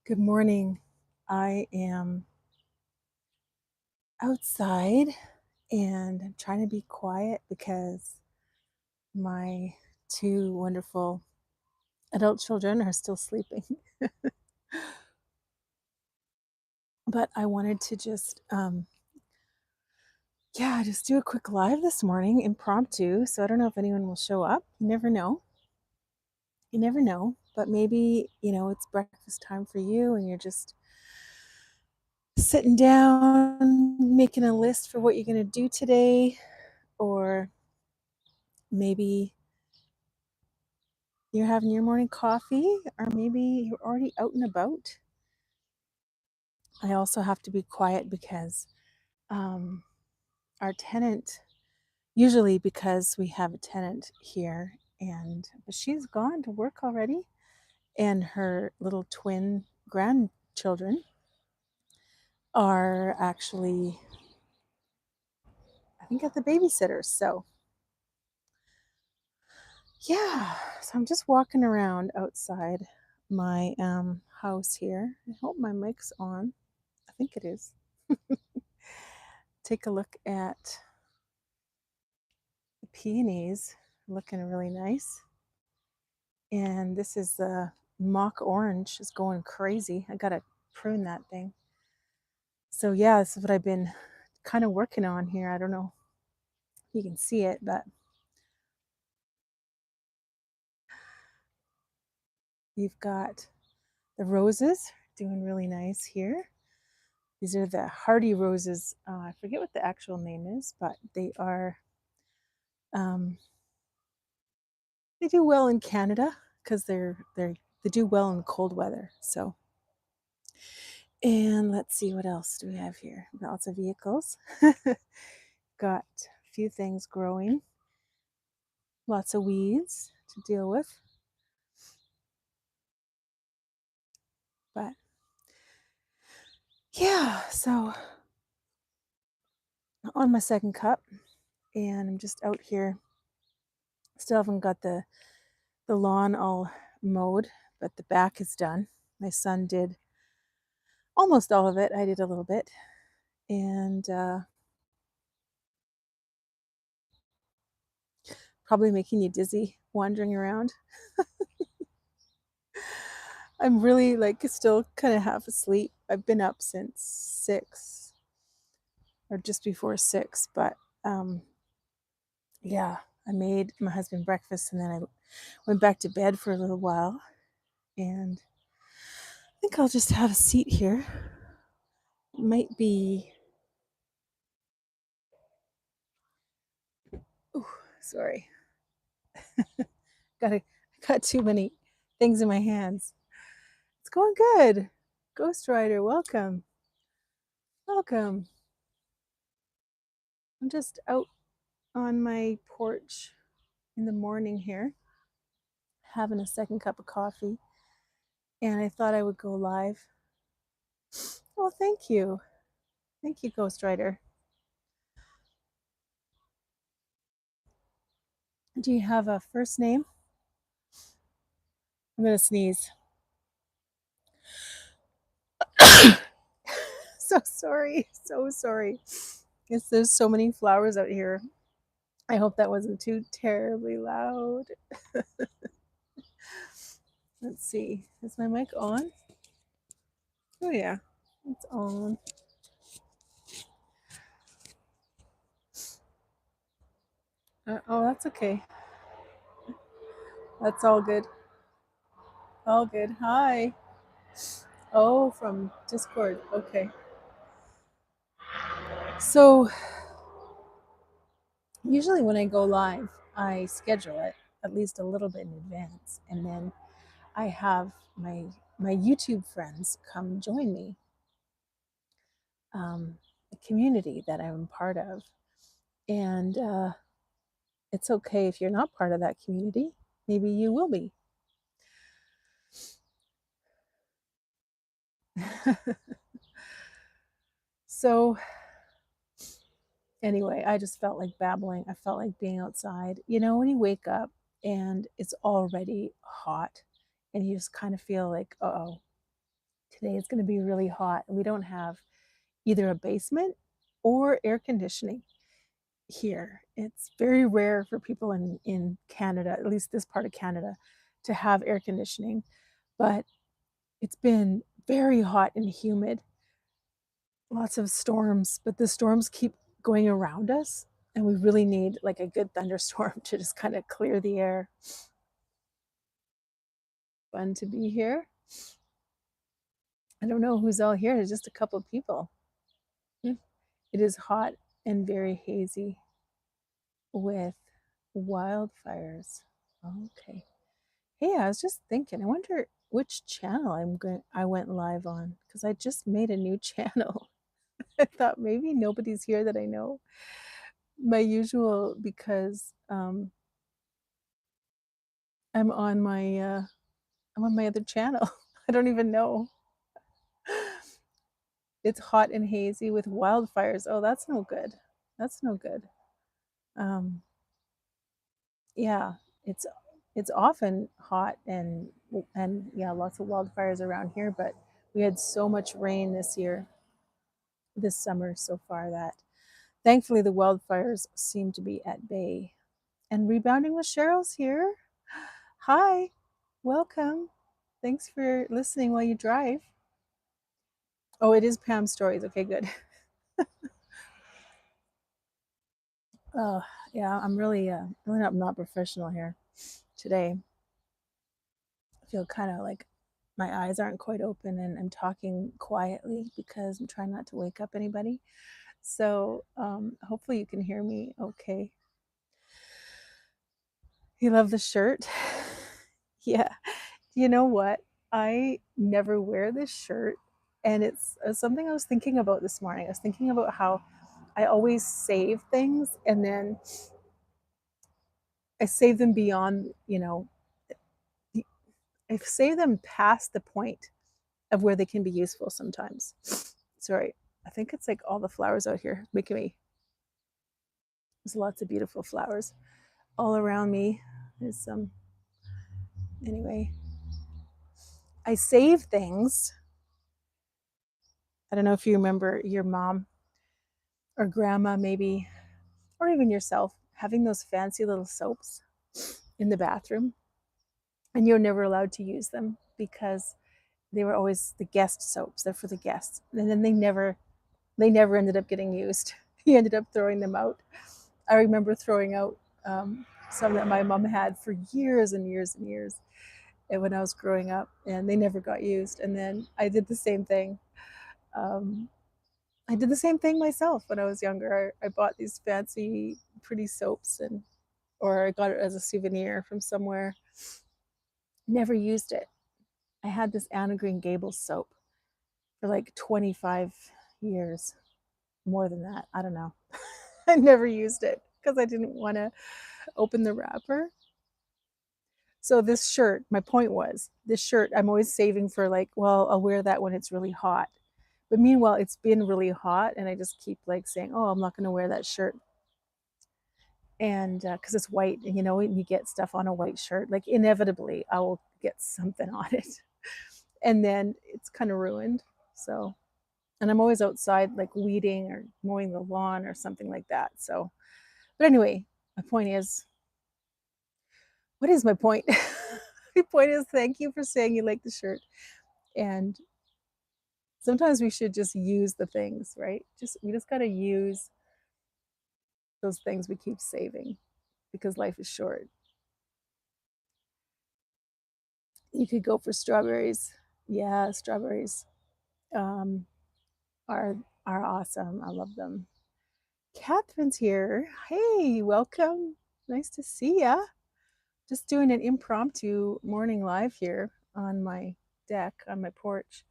Good morning. I am outside and I'm trying to be quiet because my two wonderful adult children are still sleeping. But I wanted to just do a quick live this morning, impromptu. So I don't know if anyone will show up. You never know. You never know. But maybe, it's breakfast time for you and you're just sitting down, making a list for what you're going to do today, or maybe you're having your morning coffee, or maybe you're already out and about. I also have to be quiet because our tenant, usually because we have a tenant here, but she's gone to work already, and her little twin grandchildren are actually, I think, at the babysitters. So I'm just walking around outside my house here. I hope my mic's on. I think it is. Take a look at the peonies, looking really nice. And this is the mock orange is going crazy. I gotta prune that thing. So this is what I've been kind of working on here. I don't know if you can see it, but you've got the roses doing really nice here. These are the hardy roses. I forget what the actual name is, but they are they do well in Canada because they do well in cold weather. So, and let's see, what else do we have here? Lots of vehicles. Got a few things growing. Lots of weeds to deal with. But so on my second cup, and I'm just out here. Still haven't got the lawn all mowed, but the back is done. My son did almost all of it. I did a little bit. And probably making you dizzy wandering around. I'm really still kind of half asleep. I've been up since 6 or just before 6, but I made my husband breakfast and then I went back to bed for a little while, and I think I'll just have a seat here. It might be, sorry. Got too many things in my hands. It's going good. Ghost Rider, welcome. Welcome. I'm just out on my porch in the morning here, having a second cup of coffee, and I thought I would go live. Well, thank you. Thank you, Ghost Rider. Do you have a first name? I'm going to sneeze. So sorry. So sorry. There's so many flowers out here. I hope that wasn't too terribly loud. Let's see. Is my mic on? Oh, yeah. It's on. Oh, that's okay. That's all good. All good. Hi. Oh, from Discord. Okay. So usually when I go live, I schedule it at least a little bit in advance, and then I have my YouTube friends come join me, a community that I'm part of, and it's okay if you're not part of that community. Maybe you will be. So anyway, I just felt like babbling. I felt like being outside. When you wake up and it's already hot and you just kind of feel like, oh, Today it's going to be really hot. We don't have either a basement or air conditioning here. It's very rare for people in Canada, at least this part of Canada, to have air conditioning. But it's been very hot and humid, lots of storms, but the storms keep going around us, and we really need like a good thunderstorm to just kind of clear the air. Fun to be here. I don't know who's all here. There's just a couple of people. It is hot and very hazy with wildfires. Okay. Hey, I was just thinking, I wonder which channel I went live on, because I just made a new channel. I thought maybe nobody's here that I know. My usual, because I'm on my other channel. I don't even know. It's hot and hazy with wildfires. Oh, that's no good. That's no good. Yeah, it's it's often hot and yeah, lots of wildfires around here, but we had so much rain this summer so far, that thankfully the wildfires seem to be at bay. And Rebounding with Cheryl's here. Hi, welcome. Thanks for listening while you drive. Oh, it is Pam's Stories. Okay, good. Oh, yeah, I'm really not professional here today. I feel kind of like my eyes aren't quite open and I'm talking quietly because I'm trying not to wake up anybody. So hopefully you can hear me okay. You love the shirt? Yeah. You know what? I never wear this shirt. And it's something I was thinking about this morning. I was thinking about how I always save things and then I save them beyond, I save them past the point of where they can be useful sometimes. Sorry, I think it's like all the flowers out here making me. There's lots of beautiful flowers all around me. There's some. Anyway, I save things. I don't know if you remember your mom or grandma, maybe, or even yourself, having those fancy little soaps in the bathroom, and you're never allowed to use them because they were always the guest soaps. They're for the guests, and then they never ended up getting used. He ended up throwing them out. I remember throwing out some that my mom had for years and years and years, and when I was growing up, and they never got used. And then I did the same thing. Um, I did the same thing myself when I was younger. I bought these fancy, pretty soaps, or I got it as a souvenir from somewhere. Never used it. I had this Anna Green Gables soap for like 25 years, more than that. I don't know. I never used it because I didn't want to open the wrapper. So this shirt, my point was, this shirt I'm always saving for, like, well, I'll wear that when it's really hot. But meanwhile, it's been really hot and I just keep like saying, oh, I'm not going to wear that shirt. And because it's white, and when you get stuff on a white shirt, like inevitably I will get something on it. And then it's kind of ruined. So, and I'm always outside like weeding or mowing the lawn or something like that. So, but anyway, my point is, what is my point? My point is, thank you for saying you like the shirt. And sometimes we should just use the things, right? We just got to use those things we keep saving because life is short. You could go for strawberries. Yeah, strawberries um, are are awesome. I love them. Catherine's here. Hey, welcome. Nice to see ya. Just doing an impromptu morning live here on my deck, on my porch,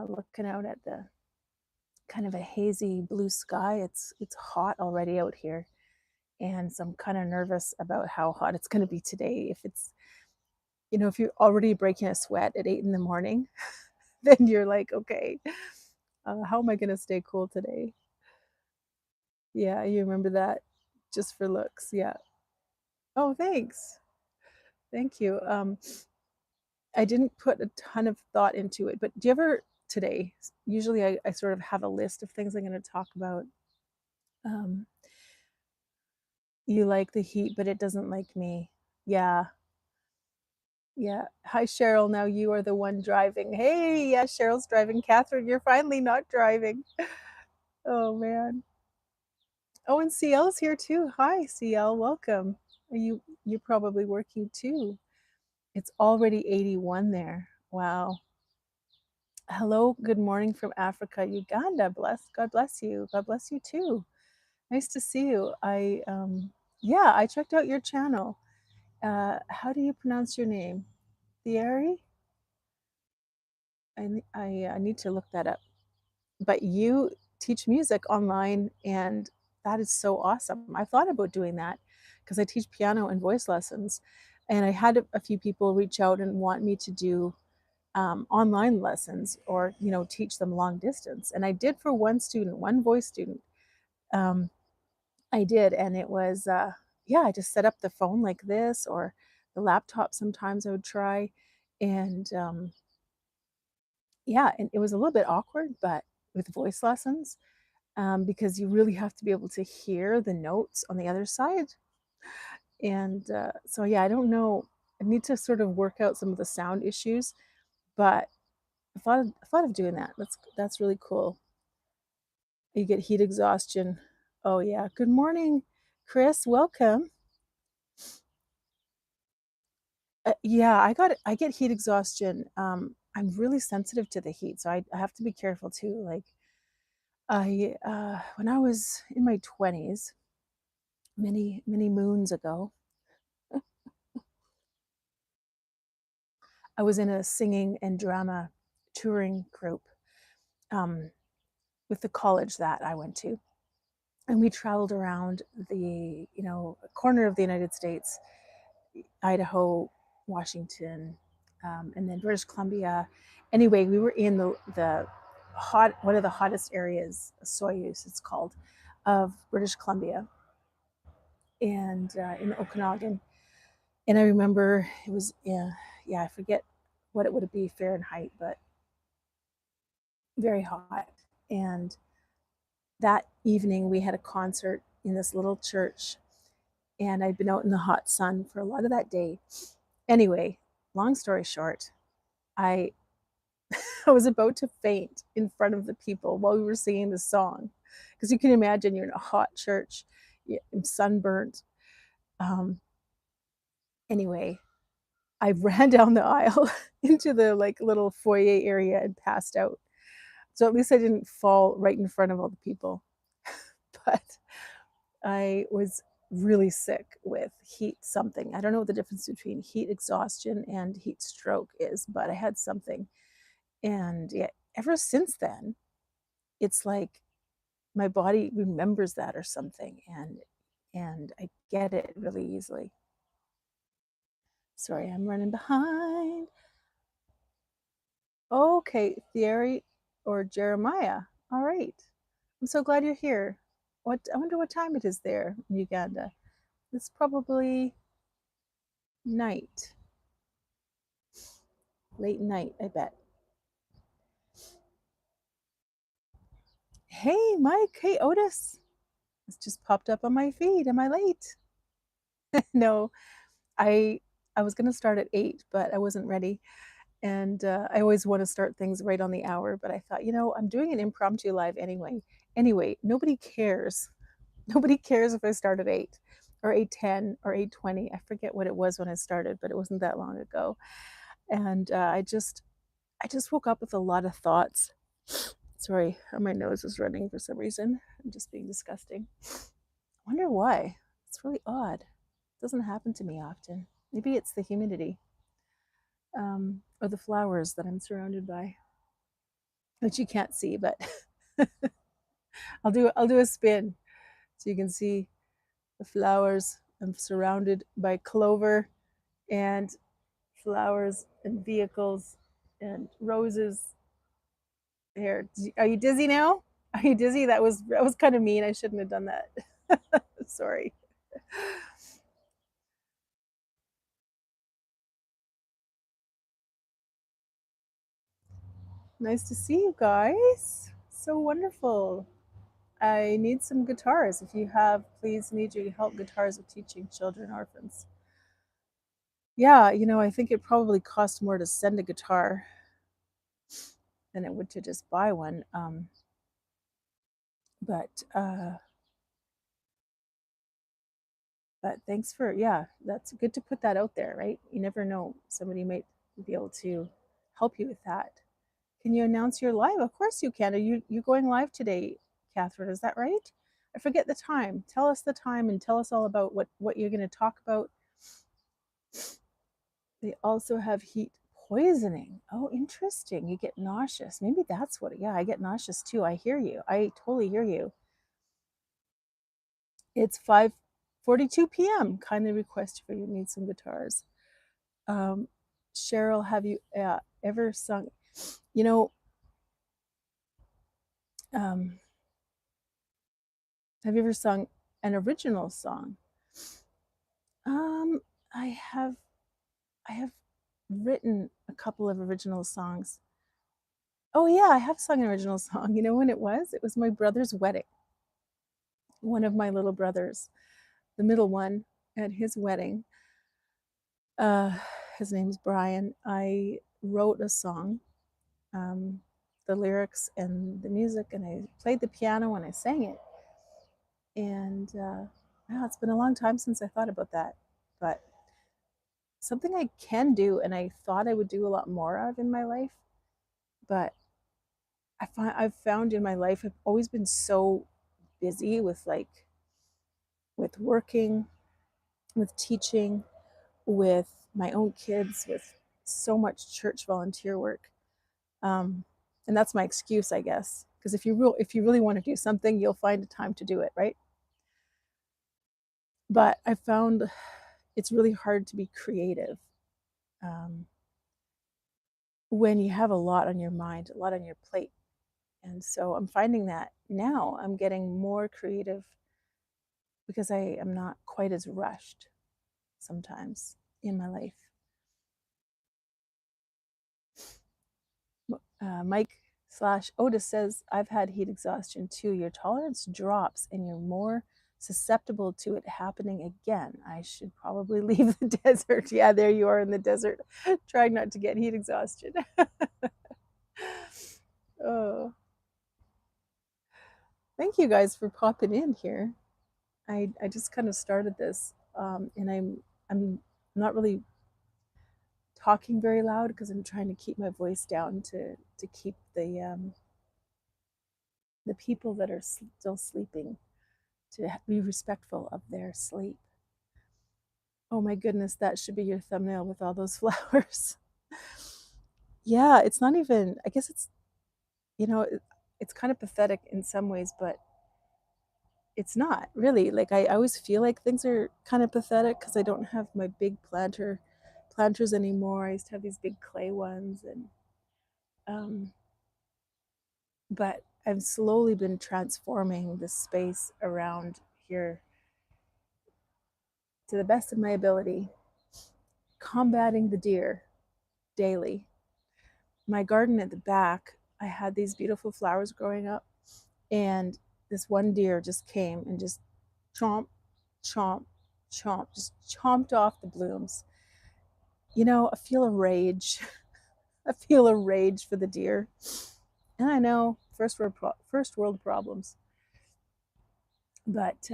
looking out at the kind of a hazy blue sky. It's hot already out here, and so I'm kind of nervous about how hot it's going to be today. If you're already breaking a sweat at 8 in the morning, then you're like, okay, how am I going to stay cool today? Yeah, you remember that, just for looks. Yeah. Oh, thanks. Thank you. I didn't put a ton of thought into it, but do you ever today? Usually, I sort of have a list of things I'm going to talk about. Um, you like the heat, but it doesn't like me. Yeah, yeah. Hi, Cheryl. Now you are the one driving. Hey, yeah, Cheryl's driving. Catherine, you're finally not driving. Oh man. Oh, and CL's here too. Hi, CL. Welcome. Are you're probably working too. It's already 81 there. Wow. Hello, good morning from Africa, Uganda. God bless you. God bless you too. Nice to see you. Yeah, I checked out your channel. How do you pronounce your name? Thierry? I need to look that up. But you teach music online, and that is so awesome. I thought about doing that because I teach piano and voice lessons, and I had a few people reach out and want me to do online lessons or teach them long distance. And I did for one student, one voice student. Um, I did, and it was yeah. I just set up the phone like this or the laptop. Sometimes I would try, and yeah, and it was a little bit awkward, but with voice lessons because you really have to be able to hear the notes on the other side. And so, yeah, I don't know. I need to sort of work out some of the sound issues, but I thought of doing that. That's really cool. You get heat exhaustion. Oh yeah. Good morning, Chris. Welcome. Yeah, I get heat exhaustion. I'm really sensitive to the heat, so I have to be careful too. Like I when I was in my 20s, many moons ago, I was in a singing and drama touring group um, with the college that I went to, and we traveled around the corner of the United States, Idaho, Washington, and then British Columbia. Anyway, we were in the hot one of the hottest areas, Soyuz, it's called, of British Columbia, and in the Okanagan. And I remember it was yeah, I forget what it would be Fahrenheit, but very hot. And that evening we had a concert in this little church, and I'd been out in the hot sun for a lot of that day. Anyway, long story short, I I was about to faint in front of the people while we were singing the song, because you can imagine you're in a hot church, I'm sunburnt. Um, anyway, I ran down the aisle into the like little foyer area and passed out. So at least I didn't fall right in front of all the people. But I was really sick with heat something. I don't know what the difference between heat exhaustion and heat stroke is, but I had something. And yeah, ever since then, it's like my body remembers that or something, and I get it really easily. Sorry, I'm running behind. Okay, Thierry or Jeremiah. All right. I'm so glad you're here. I wonder what time it is there in Uganda. It's probably night, late night, I bet. Hey, Mike. Hey, Otis. It's just popped up on my feed. Am I late? No, I I was gonna start at 8, but I wasn't ready. And I always want to start things right on the hour, but I thought, I'm doing an impromptu live anyway. Anyway, nobody cares. Nobody cares if I start at 8 or 8:10 or 8:20. I forget what it was when I started, but it wasn't that long ago. And I just woke up with a lot of thoughts. Sorry, my nose is running for some reason. I'm just being disgusting. I wonder why. It's really odd. It doesn't happen to me often. Maybe it's the humidity, or the flowers that I'm surrounded by, which you can't see, but I'll do a spin so you can see the flowers. I'm surrounded by clover and flowers and vehicles and roses. Here, are you dizzy now? Are you dizzy? That was kind of mean. I shouldn't have done that. Sorry. Nice to see you guys. So wonderful. I need some guitars. If you have, please need you to help guitars with teaching children orphans. Yeah, I think it probably costs more to send a guitar than it would to just buy one. But uh, but thanks for, yeah, that's good to put that out there, right? You never know, somebody might be able to help you with that. Can you announce your live? Of course you can. Are you going live today, Catherine? Is that right? I forget the time. Tell us the time and tell us all about what you're going to talk about. They also have heat poisoning. Oh, interesting. You get nauseous. Maybe that's what. Yeah, I get nauseous too. I hear you. I totally hear you. It's 5:42 p.m. Kindly request for you need some guitars. Cheryl, have you ever sung? You know, um, have you ever sung an original song? Um, I have I have written a couple of original songs. Oh yeah, I have sung an original song. You know when it was? It was my brother's wedding. One of my little brothers, the middle one, at his wedding. Uh, his name's Brian. I wrote a song, um, the lyrics and the music, and I played the piano and I sang it. And wow, it's been a long time since I thought about that, but something I can do, and I thought I would do a lot more of in my life, but I've found in my life I've always been so busy with with working, with teaching, with my own kids, with so much church volunteer work, um, and that's my excuse, I guess. Because if you really want to do something, you'll find a time to do it, right? But I found it's really hard to be creative um, when you have a lot on your mind, a lot on your plate. And so I'm finding that now I'm getting more creative because I am not quite as rushed sometimes in my life. Mike/Otis says, I've had heat exhaustion too. Your tolerance drops and you're more susceptible to it happening again. I should probably leave the desert. Yeah, there you are in the desert, trying not to get heat exhaustion. Oh, thank you guys for popping in here. I just kind of started this, and I'm not really talking very loud because I'm trying to keep my voice down to keep the people that are still sleeping to be respectful of their sleep. Oh my goodness, that should be your thumbnail with all those flowers. Yeah, it's not even. I guess it's it's kind of pathetic in some ways, but it's not really. Like I always feel like things are kind of pathetic because I don't have my big planters anymore. I used to have these big clay ones, and um, but I've slowly been transforming the space around here to the best of my ability, combating the deer daily. My garden at the back, I had these beautiful flowers growing up, and this one deer just came and just chomp, chomp, chomp, just chomped off the blooms. I feel a rage. I feel a rage for the deer. And I know first world problems, but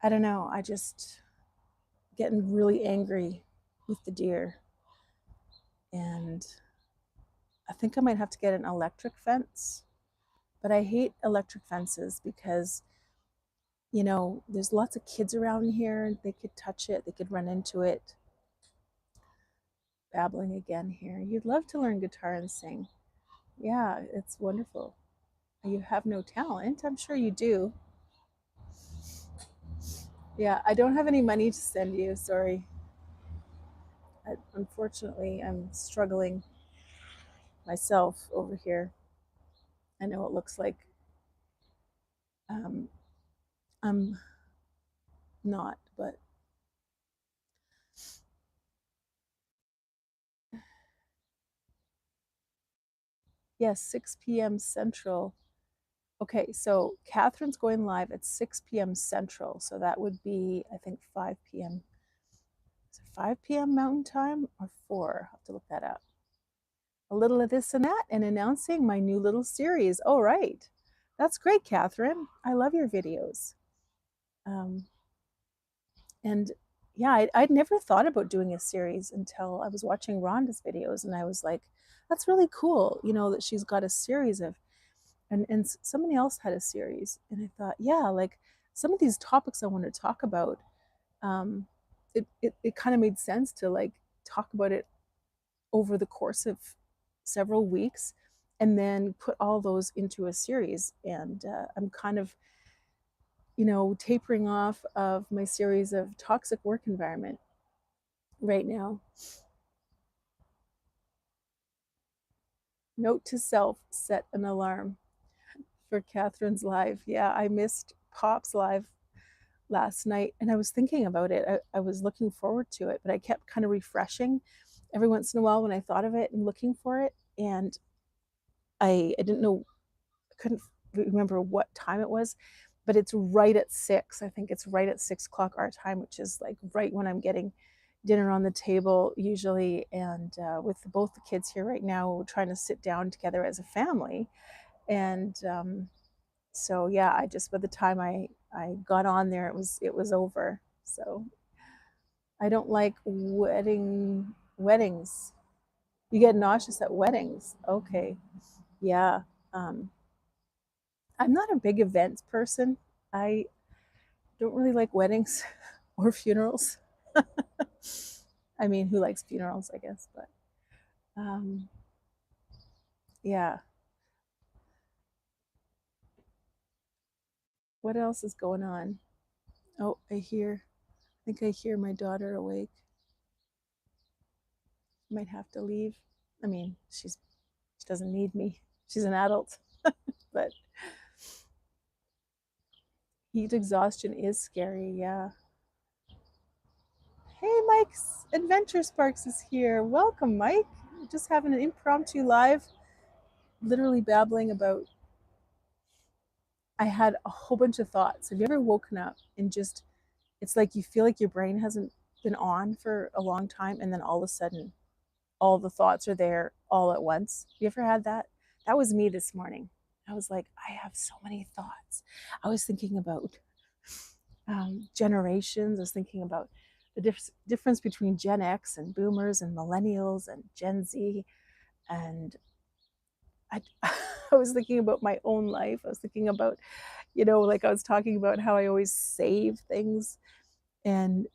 I don't know. I just getting really angry with the deer, and I think I might have to get an electric fence. But I hate electric fences because there's lots of kids around here. They could touch it. They could run into it. Babbling again here. You'd love to learn guitar and sing. Yeah, it's wonderful. You have no talent. I'm sure you do. Yeah, I don't have any money to send you. Sorry. Unfortunately, I'm struggling myself over here. I know it looks like um, I'm not, but Yes, 6 p.m. Central. Okay, so Catherine's going live at 6 p.m. Central. So that would be, I think, 5 p.m. Is it 5 p.m. Mountain Time or 4? I'll have to look that up. A little of this and that, and announcing my new little series. Oh, right. That's great, Catherine. I love your videos. And yeah, I'd never thought about doing a series until I was watching Rhonda's videos, and I was like, that's really cool, that she's got a series of, and somebody else had a series. And I thought, yeah, like some of these topics I want to talk about, it kind of made sense to like talk about it over the course of several weeks and then put all those into a series. And I'm kind of tapering off of my series of toxic work environment right now. Note to self, set an alarm for Catherine's live. Yeah, I missed Pop's live last night and I was thinking about it. I was looking forward to it, but I kept kind of refreshing every once in a while when I thought of it and looking for it. And I didn't know, I couldn't remember what time it was, but it's right at 6. I think it's right at 6 o'clock our time, which is like right when I'm getting dinner on the table usually. And with both the kids here right now, we're trying to sit down together as a family. And so yeah, I just, by the time I got on there, it was over. So I don't like weddings. You get nauseous at weddings. Okay. Yeah. Um, I'm not a big events person. I don't really like weddings or funerals. I mean, who likes funerals, I guess, but um, yeah. What else is going on? Oh, I think I hear my daughter awake. Might have to leave. I mean, she doesn't need me. She's an adult, but heat exhaustion is scary. Yeah. Hey, Mike's Adventure Sparks is here. Welcome, Mike. Just having an impromptu live, literally babbling about. I had a whole bunch of thoughts. Have you ever woken up and just, it's like you feel like your brain hasn't been on for a long time, and then all of a sudden, all the thoughts are there all at once? You ever had that? That was me this morning. I was like, I have so many thoughts. I was thinking about generations. I was thinking about the difference between Gen X and boomers and millennials and Gen Z. And I, I was thinking about my own life. I was thinking about, like I was talking about how I always save things. And,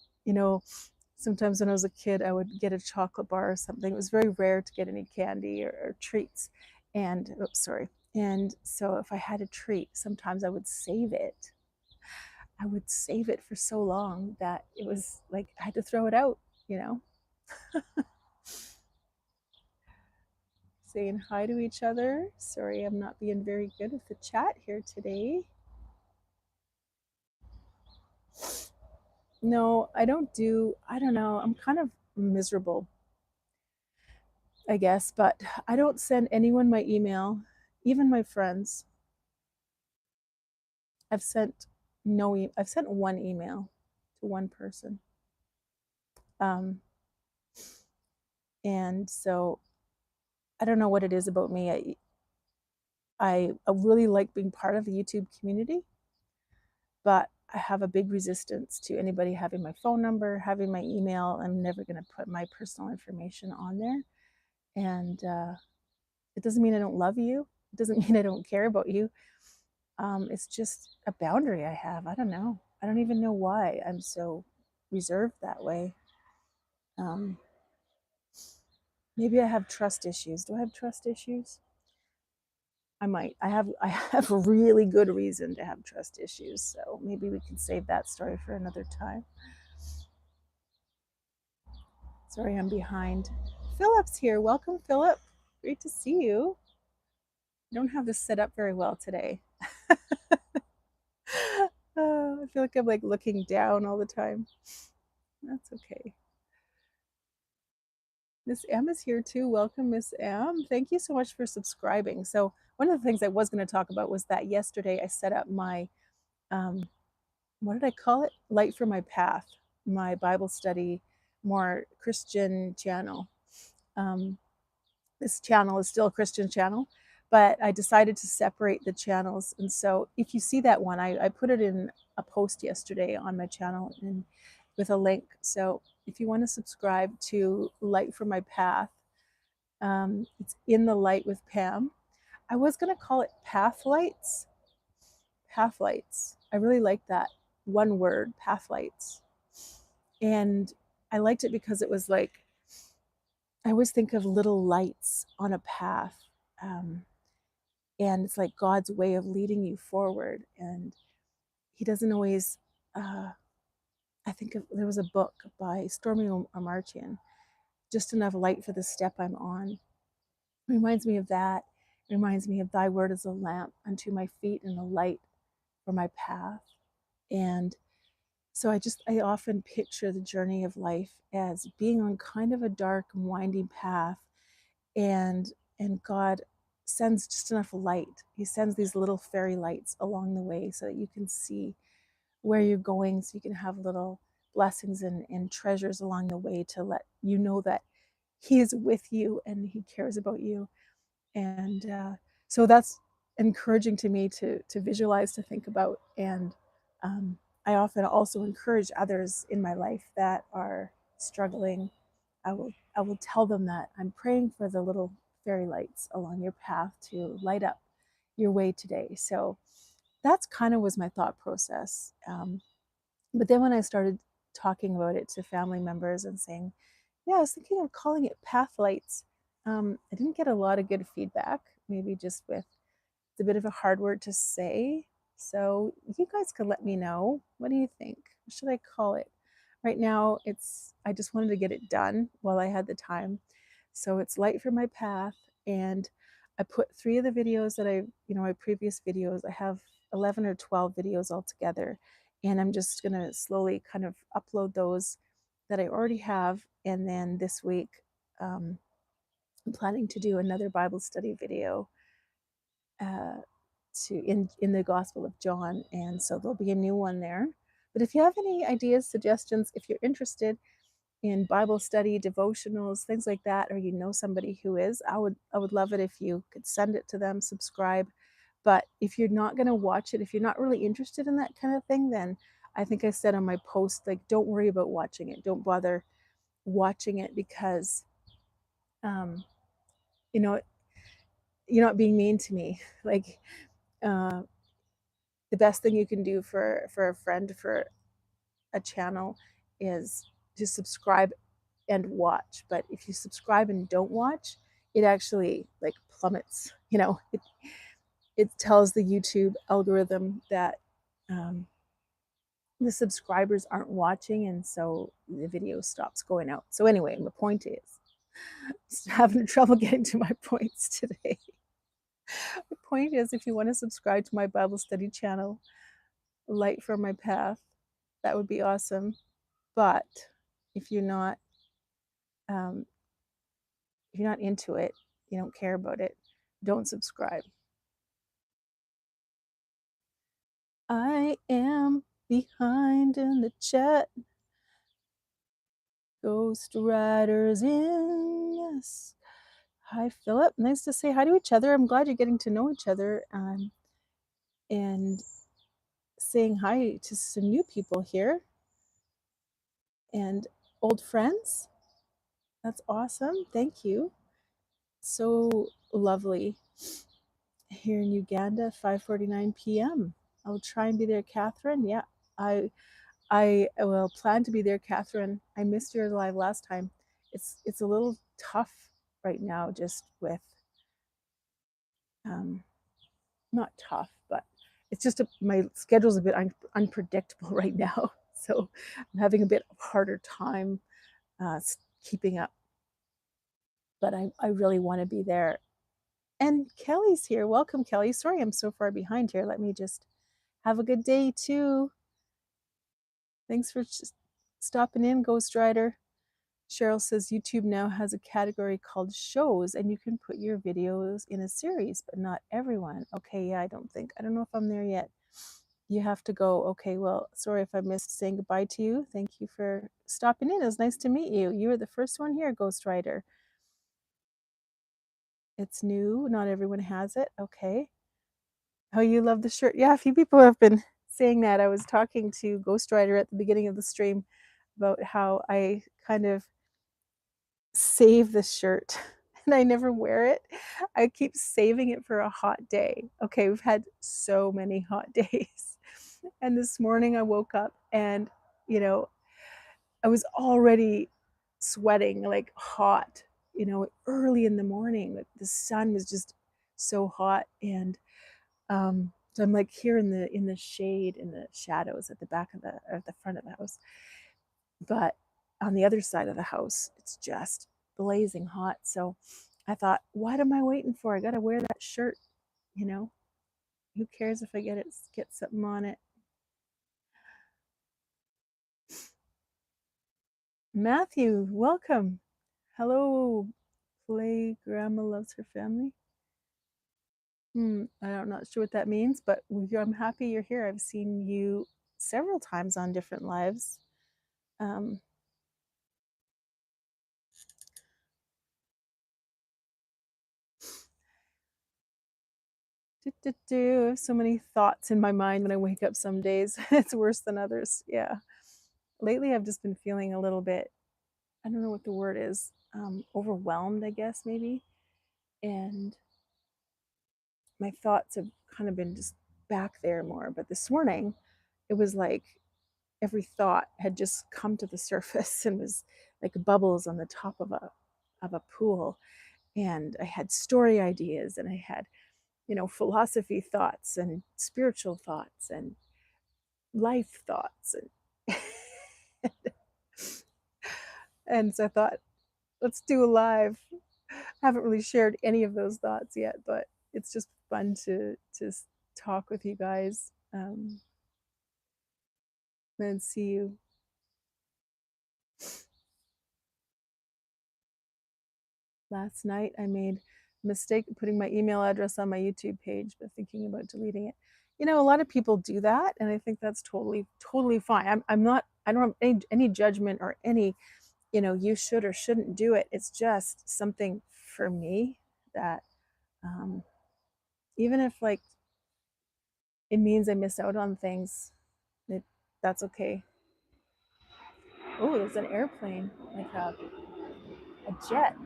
sometimes when I was a kid, I would get a chocolate bar or something. It was very rare to get any candy or treats. And, oops, sorry. And so if I had a treat, sometimes I would save it. I would save it for so long that it was like I had to throw it out, you know? Saying hi to each other. Sorry, I'm not being very good with the chat here today. No, I don't know. I'm kind of miserable, I guess, but I don't send anyone my email, even my friends. I've sent I've sent one email to one person. Um, and so I don't know what it is about me. I really like being part of the YouTube community, but I have a big resistance to anybody having my phone number, having my email. I'm never going to put my personal information on there. And it doesn't mean I don't love you. It doesn't mean I don't care about you. It's just a boundary I have. I don't know. I don't even know why I'm so reserved that way. Um, Maybe I have trust issues. Do I have trust issues? I might. I have a really good reason to have trust issues. So maybe we can save that story for another time. Sorry, I'm behind. Philip's here. Welcome, Philip. Great to see you. I don't have this set up very well today. I feel like I'm like looking down all the time. That's okay. Miss M is here too. Welcome, Miss M. Thank you so much for subscribing. So one of the things I was going to talk about was that yesterday I set up my, what did I call it? Light for My Path, my Bible study, more Christian channel. Um, this channel is still a Christian channel, but I decided to separate the channels. And so if you see that one, I put it in a post yesterday on my channel and with a link. So if you want to subscribe to Light for My Path, it's In the Light with Pam. I was going to call it Pathlights. Pathlights. I really like that one word, Pathlights. And I liked it because it was like, I always think of little lights on a path. Um, and it's like God's way of leading you forward. And He doesn't always, I think there was a book by Stormy Amartian, Just Enough Light for the Step I'm On. Reminds me of that. Reminds me of Thy word is a lamp unto my feet and a light for my path. And so I often picture the journey of life as being on kind of a dark and winding path, and God sends just enough light. He sends these little fairy lights along the way so that you can see where you're going, so you can have little blessings and treasures along the way to let you know that He is with you and He cares about you. And so that's encouraging to me to visualize, to think about. And I often also encourage others in my life that are struggling. I will tell them that I'm praying for the little fairy lights along your path to light up your way today. So that's kind of was my thought process. But then when I started talking about it to family members and saying, yeah, I was thinking of calling it Pathlights, I didn't get a lot of good feedback, maybe just with it's a bit of a hard word to say. So you guys could let me know. What do you think? What should I call it? Right now, I just wanted to get it done while I had the time. So it's Light for My Path. And I put 3 of the videos that my previous videos, I have 11 or 12 videos altogether. And I'm just going to slowly kind of upload those that I already have. And then this week, I'm planning to do another Bible study video uh, in the Gospel of John, and so there'll be a new one there. But if you have any ideas, suggestions, if you're interested in Bible study, devotionals, things like that, or you know somebody who is, I would love it if you could send it to them, subscribe. But if you're not going to watch it, if you're not really interested in that kind of thing, then I think I said on my post, like, don't worry about watching it. Don't bother watching it because, um, you know, you're not being mean to me. Like, uh, the best thing you can do for a friend, for a channel, is to subscribe and watch. But if you subscribe and don't watch, it actually like plummets. It tells the YouTube algorithm that the subscribers aren't watching, and so the video stops going out. So anyway, my point is, I'm having trouble getting to my points today. The point is, if you want to subscribe to my Bible study channel, Light for My Path, that would be awesome. But if you're not um, if you're not into it, you don't care about it, don't subscribe. I am behind in the chat. Ghost Riders in. Yes. Hi, Philip. Nice to say hi to each other. I'm glad you're getting to know each other, and saying hi to some new people here and old friends. That's awesome. Thank you. So lovely. Here in Uganda, 5:49 p.m. I'll try and be there, Catherine. Yeah, I I will plan to be there, Catherine. I missed your live last time. It's a little tough right now, just with um, not tough, but it's just my schedule's a bit unpredictable right now. So I'm having a bit harder time uh, keeping up. But I really want to be there. And Kelly's here. Welcome, Kelly. Sorry I'm so far behind here. Let me just have a good day too. Thanks for stopping in, Ghost Rider. Cheryl says YouTube now has a category called shows, and you can put your videos in a series, but not everyone. Okay, yeah, I don't know if I'm there yet. You have to go, okay, well, sorry if I missed saying goodbye to you. Thank you for stopping in. It was nice to meet you. You were the first one here, Ghost Rider. It's new. Not everyone has it. Okay. Oh, you love the shirt. Yeah, a few people have been saying that. I was talking to Ghost Rider at the beginning of the stream about how I kind of save this shirt and I never wear it. I keep saving it for a hot day. Okay, we've had so many hot days. And this morning I woke up and, you know, I was already sweating like hot, early in the morning. Like the sun was just so hot. And so I'm like here in the shade, in the shadows at the back of the front of the house. But on the other side of the house, it's just blazing hot. So I thought, what am I waiting for? I got to wear that shirt, you know? Who cares if I get something on it? Matthew, welcome. Hello. Play Grandma Loves Her Family. I'm not sure what that means, but I'm happy you're here. I've seen you several times on different lives. Um, I have so many thoughts in my mind when I wake up some days. It's worse than others. Yeah. Lately, I've just been feeling a little bit, I don't know what the word is, overwhelmed, I guess, maybe. And my thoughts have kind of been just back there more. But this morning, it was like every thought had just come to the surface and was like bubbles on the top of a pool. And I had story ideas and I had, philosophy thoughts and spiritual thoughts and life thoughts and so I thought, let's do a live. Haven't really shared any of those thoughts yet, but it's just fun to talk with you guys and see you. Last night I made a mistake putting my email address on my YouTube page, but thinking about deleting it. A lot of people do that, and I think that's totally fine. I'm not. I don't have any judgment or any, you should or shouldn't do it. It's just something for me that, um, even if like it means I miss out on things, it, that's okay. Oh, there's an airplane, like a jet.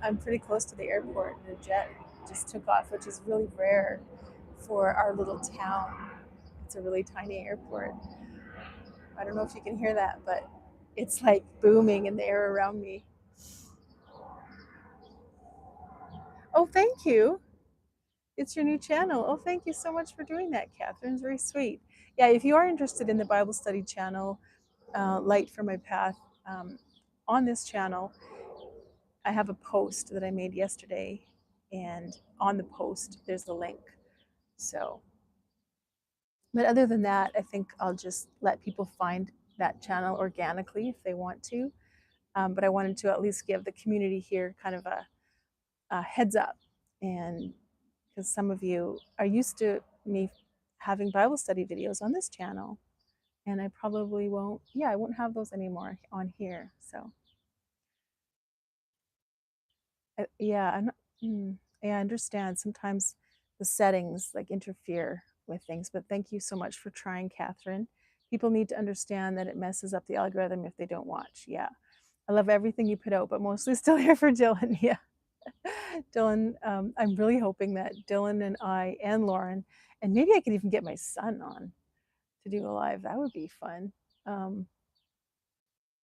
I'm pretty close to the airport, and a jet just took off, which is really rare for our little town. It's a really tiny airport. I don't know if you can hear that, but it's like booming in the air around me. Oh, thank you. It's your new channel. Oh, thank you so much for doing that, Catherine. It's very sweet. Yeah, if you are interested in the Bible study channel, Light for My Path, on this channel, I have a post that I made yesterday, and on the post, there's the link. So, but other than that, I think I'll just let people find that channel organically if they want to. But I wanted to at least give the community here kind of a heads up, and because some of you are used to me having Bible study videos on this channel, and I probably won't. Yeah, I won't have those anymore on here. So, yeah, yeah, I understand. Sometimes the settings like interfere with things, but thank you so much for trying, Catherine. People need to understand that it messes up the algorithm if they don't watch. Yeah, I love everything you put out, but mostly still here for Dylan. Yeah. Dylan, I'm really hoping that Dylan and I and Lauren, and maybe I could even get my son on to do a live. That would be fun. Um,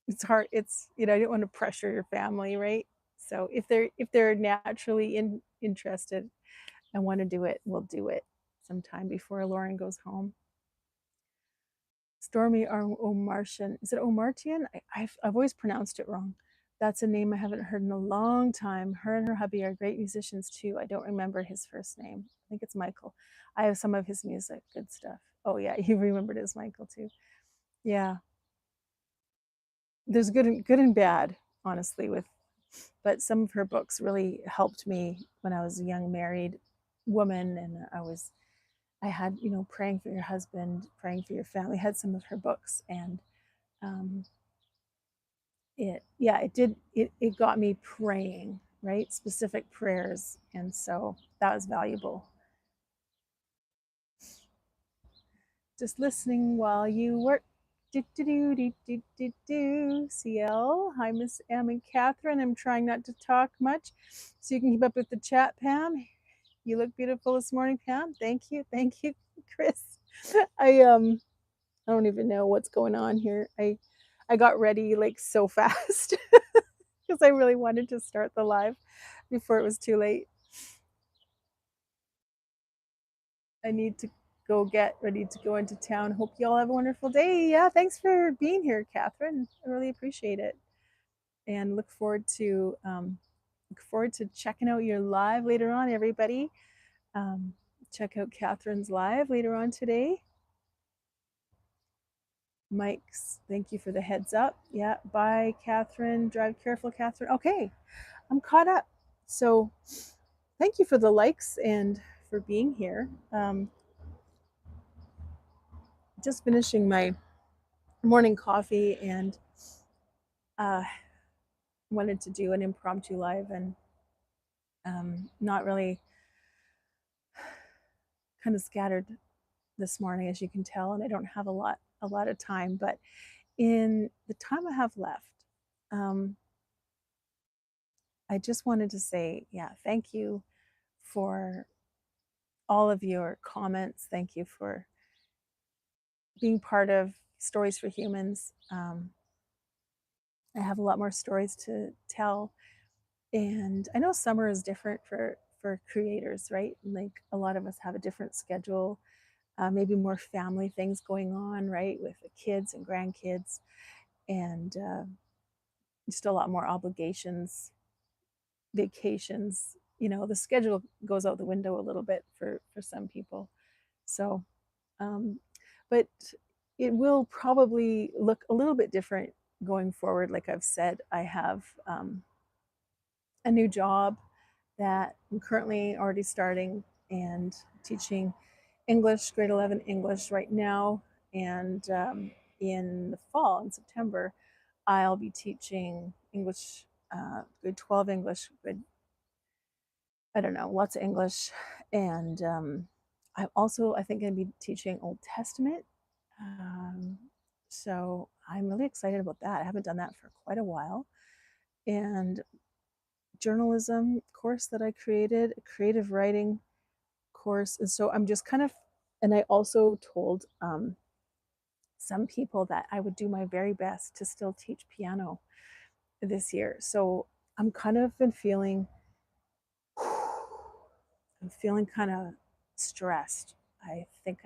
it's hard. I don't want to pressure your family, right? So if they're naturally interested and want to do it, we'll do it sometime before Lauren goes home. Stormy Omartian. Is it Omartian? I've always pronounced it wrong. That's a name I haven't heard in a long time. Her and her hubby are great musicians too. I don't remember his first name. I think it's Michael. I have some of his music, good stuff. Oh yeah, you remembered it as Michael too. Yeah. there's good and bad, honestly, with, but some of her books really helped me when I was a young married woman, and I had, praying for your husband, praying for your family. I had some of her books, and um, it got me praying, right? Specific prayers, and so that was valuable. Just listening while you work. Do do do do do do do. CL. Hi, Miss M and Catherine. I'm trying not to talk much, so you can keep up with the chat, Pam. You look beautiful this morning, Pam. Thank you, Chris. I don't even know what's going on here. I got ready like so fast because I really wanted to start the live before it was too late. I need to go get ready to go into town. Hope you all have a wonderful day. Yeah, thanks for being here, Catherine. I really appreciate it, and look forward to checking out your live later on. Everybody, check out Catherine's live later on today. Mike's, thank you for the heads up. Yeah, bye, Catherine. Drive careful, Catherine. Okay, I'm caught up. So, thank you for the likes and for being here. Just finishing my morning coffee, and uh, wanted to do an impromptu live, and not really, kind of scattered this morning, as you can tell, and I don't have a lot of time. But in the time I have left, um, I just wanted to say, yeah, thank you for all of your comments. Thank you for being part of Stories for Humans. I have a lot more stories to tell, and I know summer is different for creators, right? Like a lot of us have a different schedule, maybe more family things going on, right, with the kids and grandkids, and just a lot more obligations, vacations. The schedule goes out the window a little bit for some people. So, um, but it will probably look a little bit different going forward. Like I've said, I have a new job that I'm currently already starting, and teaching English, grade 11 English right now. And in the fall, in September, I'll be teaching English, grade 12 English, I don't know, lots of English. And I'm also, I think, going to be teaching Old Testament. Um, so I'm really excited about that. I haven't done that for quite a while. And journalism course that I created, a creative writing course. And so I'm just kind of, and I also told some people that I would do my very best to still teach piano this year. So I'm kind of been feeling, I'm feeling kind of stressed. I think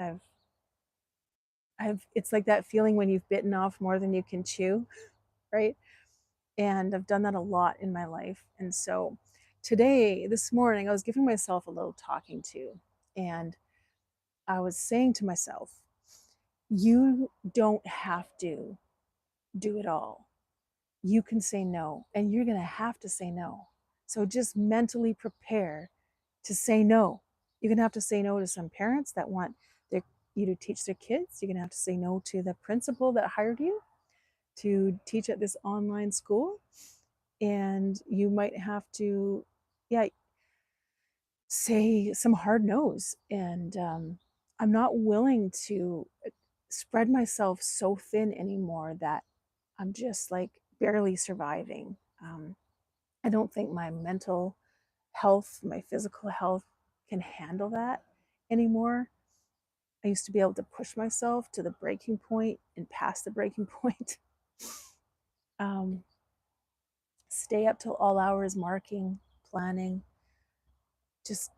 it's like that feeling when you've bitten off more than you can chew, right? And I've done that a lot in my life. And so today, this morning, I was giving myself a little talking to, and I was saying to myself, you don't have to do it all. You can say no, and you're going to have to say no. So just mentally prepare to say no. You're going to have to say no to some parents that want you to teach their kids. You're going to have to say no to the principal that hired you to teach at this online school. And you might have to, yeah, say some hard no's. And I'm not willing to spread myself so thin anymore that I'm just like barely surviving. I don't think my mental health, my physical health can handle that anymore. I used to be able to push myself to the breaking point and past the breaking point. um, Stay up till all hours, marking, planning, just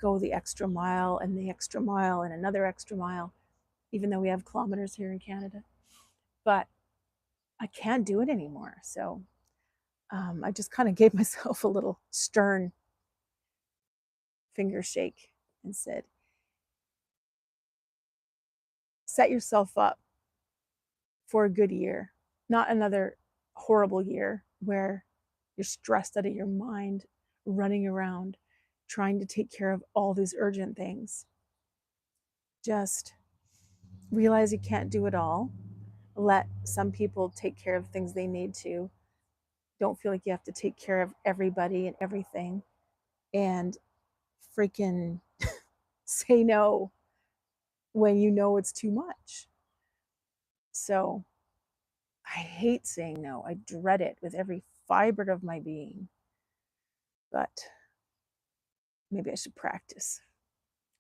go the extra mile and the extra mile and another extra mile, even though we have kilometers here in Canada. But I can't do it anymore. So I just kind of gave myself a little stern finger shake and said, set yourself up for a good year. not another horrible year where you're stressed out of your mind, running around, trying to take care of all these urgent things. Just realize you can't do it all. Let some people take care of things they need to. Don't feel like you have to take care of everybody and everything. And freaking say no when you know it's too much. So I hate saying no. I dread it with every fiber of my being. But maybe I should practice.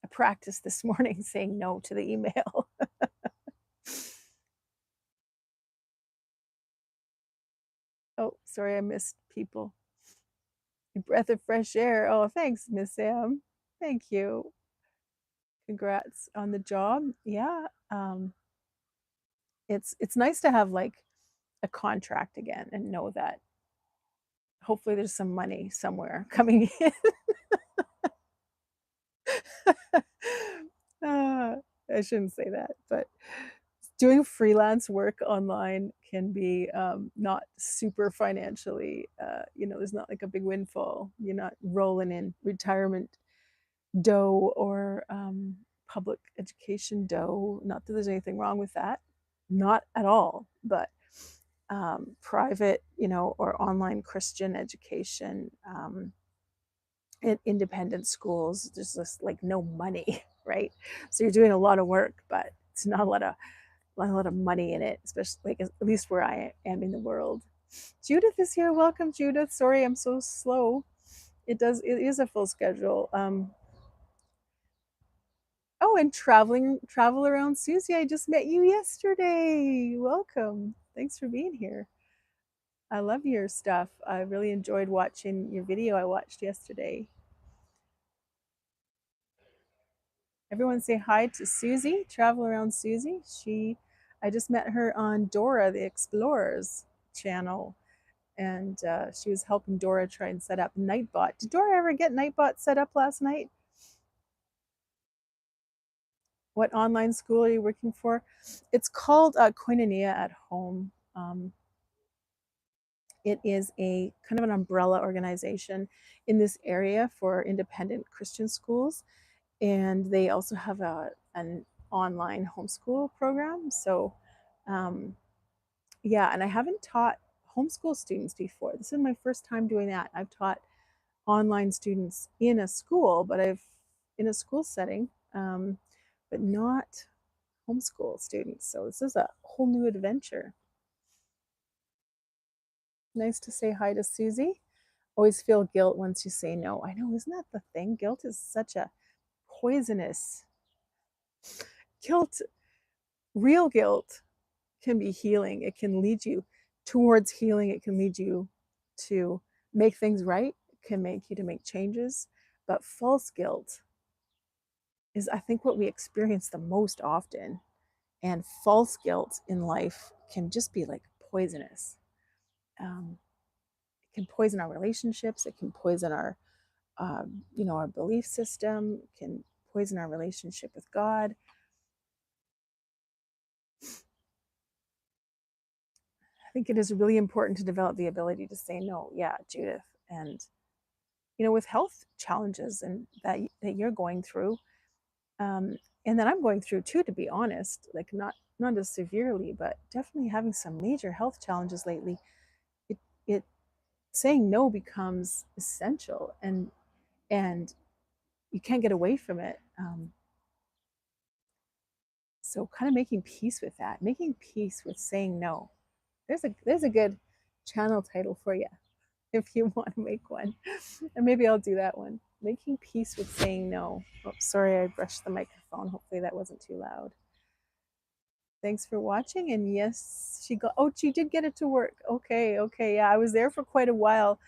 I practiced this morning saying no to the email. Oh, sorry, I missed people. A breath of fresh air. Oh, thanks, Miss Sam. Thank you. Congrats on the job. Yeah. It's nice to have like a contract again and know that hopefully there's some money somewhere coming in. I shouldn't say that, but doing freelance work online can be not super financially, there's not like a big windfall. You're not rolling in retirement dough or public education dough. Not that there's anything wrong with that, not at all, but private, or online Christian education, in independent schools, there's just like no money, right? So you're doing a lot of work, but it's not a lot of money in it, especially like at least where I am in the world. Judith is here. Welcome, Judith. Sorry, I'm so slow. It is a full schedule. Oh, and travel around Susie. I just met you yesterday. Welcome. Thanks for being here. I love your stuff. I really enjoyed watching your video I watched yesterday. Everyone say hi to Susie, Travel Around Susie. I just met her on Dora the Explorers channel, and she was helping Dora try and set up Nightbot. Did Dora ever get Nightbot set up last night? What online school are you working for? It's called Koinonia at Home. It is a kind of an umbrella organization in this area for independent Christian schools, and they also have an online homeschool program. So, yeah, and I haven't taught homeschool students before. This is my first time doing that. I've taught online students in a school, but I've in a school setting, but not homeschool students. So this is a whole new adventure. Nice to say hi to Susie. Always feel guilt once you say no. I know, isn't that the thing? Guilt is such a poisonous guilt. Real guilt can be healing. It can lead you towards healing. It can lead you to make things right. It can make you to make changes. But false guilt is, I think, what we experience the most often. And false guilt in life can just be like poisonous. It can poison our relationships. It can poison our belief system. It can poison our relationship with God. I think it is really important to develop the ability to say no. Yeah, Judith, and with health challenges and that you're going through, and that I'm going through too, to be honest, like not as severely, but definitely having some major health challenges lately. It saying no becomes essential, and you can't get away from it. So kind of making peace with that, making peace with saying no. There's a good channel title for you if you want to make one, and maybe I'll do that one. Making peace with saying no. Oh, sorry, I brushed the microphone. Hopefully that wasn't too loud. Thanks for watching. And yes, she did get it to work. Okay, yeah, I was there for quite a while,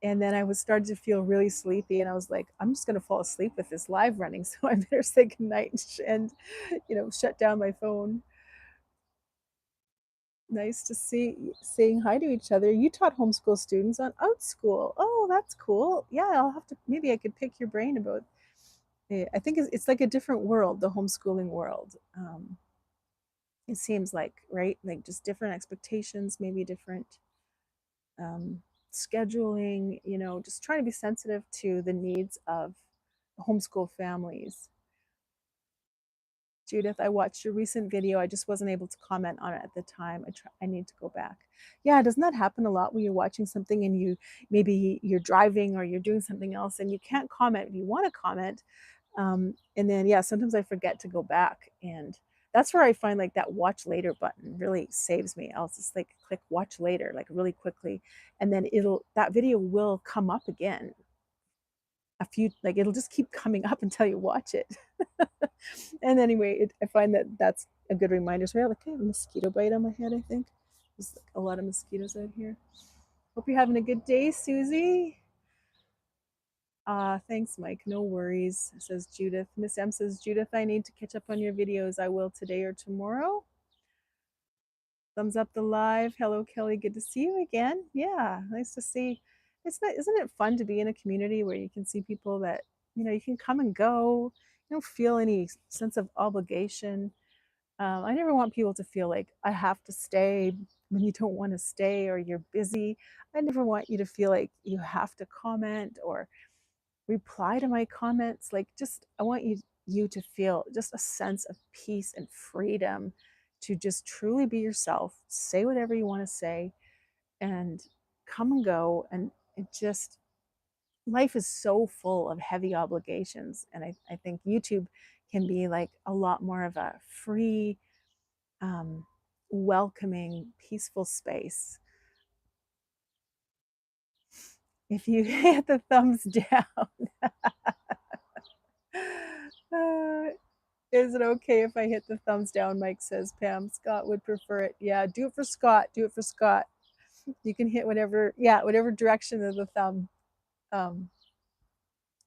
and then I was starting to feel really sleepy, and I was like, I'm just gonna fall asleep with this live running, so I better say goodnight and shut down my phone. Nice to see saying hi to each other. You taught homeschool students on OutSchool. Oh, that's cool. Yeah, I'll have to, maybe I could pick your brain about it. I think it's like a different world, the homeschooling world. It seems like, right? Like just different expectations, maybe different um, scheduling, just trying to be sensitive to the needs of homeschool families. Judith, I watched your recent video. I just wasn't able to comment on it at the time. I need to go back. Yeah, doesn't that happen a lot when you're watching something and maybe you're driving or you're doing something else and you can't comment if you want to comment? And then, yeah, sometimes I forget to go back. And that's where I find like that watch later button really saves me. I'll just like click watch later, like really quickly. And then that video will come up again. It'll just keep coming up until you watch it. And anyway, I find that that's a good reminder. So I have like a mosquito bite on my head, I think. There's like a lot of mosquitoes out here. Hope you're having a good day, Susie. Thanks, Mike. No worries, says Judith. Miss M says, Judith, I need to catch up on your videos. I will today or tomorrow. Thumbs up the live. Hello, Kelly. Good to see you again. Yeah, nice to see. Isn't it fun to be in a community where you can see people that, you can come and go. You don't feel any sense of obligation. I never want people to feel like I have to stay when you don't want to stay or you're busy. I never want you to feel like you have to comment or reply to my comments. Like, just I want you to feel just a sense of peace and freedom to just truly be yourself, say whatever you want to say, and come and go. And it just life is so full of heavy obligations. And I think YouTube can be like a lot more of a free, welcoming, peaceful space. If you hit the thumbs down, is it okay if I hit the thumbs down? Mike says, Pam. Scott would prefer it. Yeah, do it for Scott. Do it for Scott. You can hit whatever direction of the thumb. Um,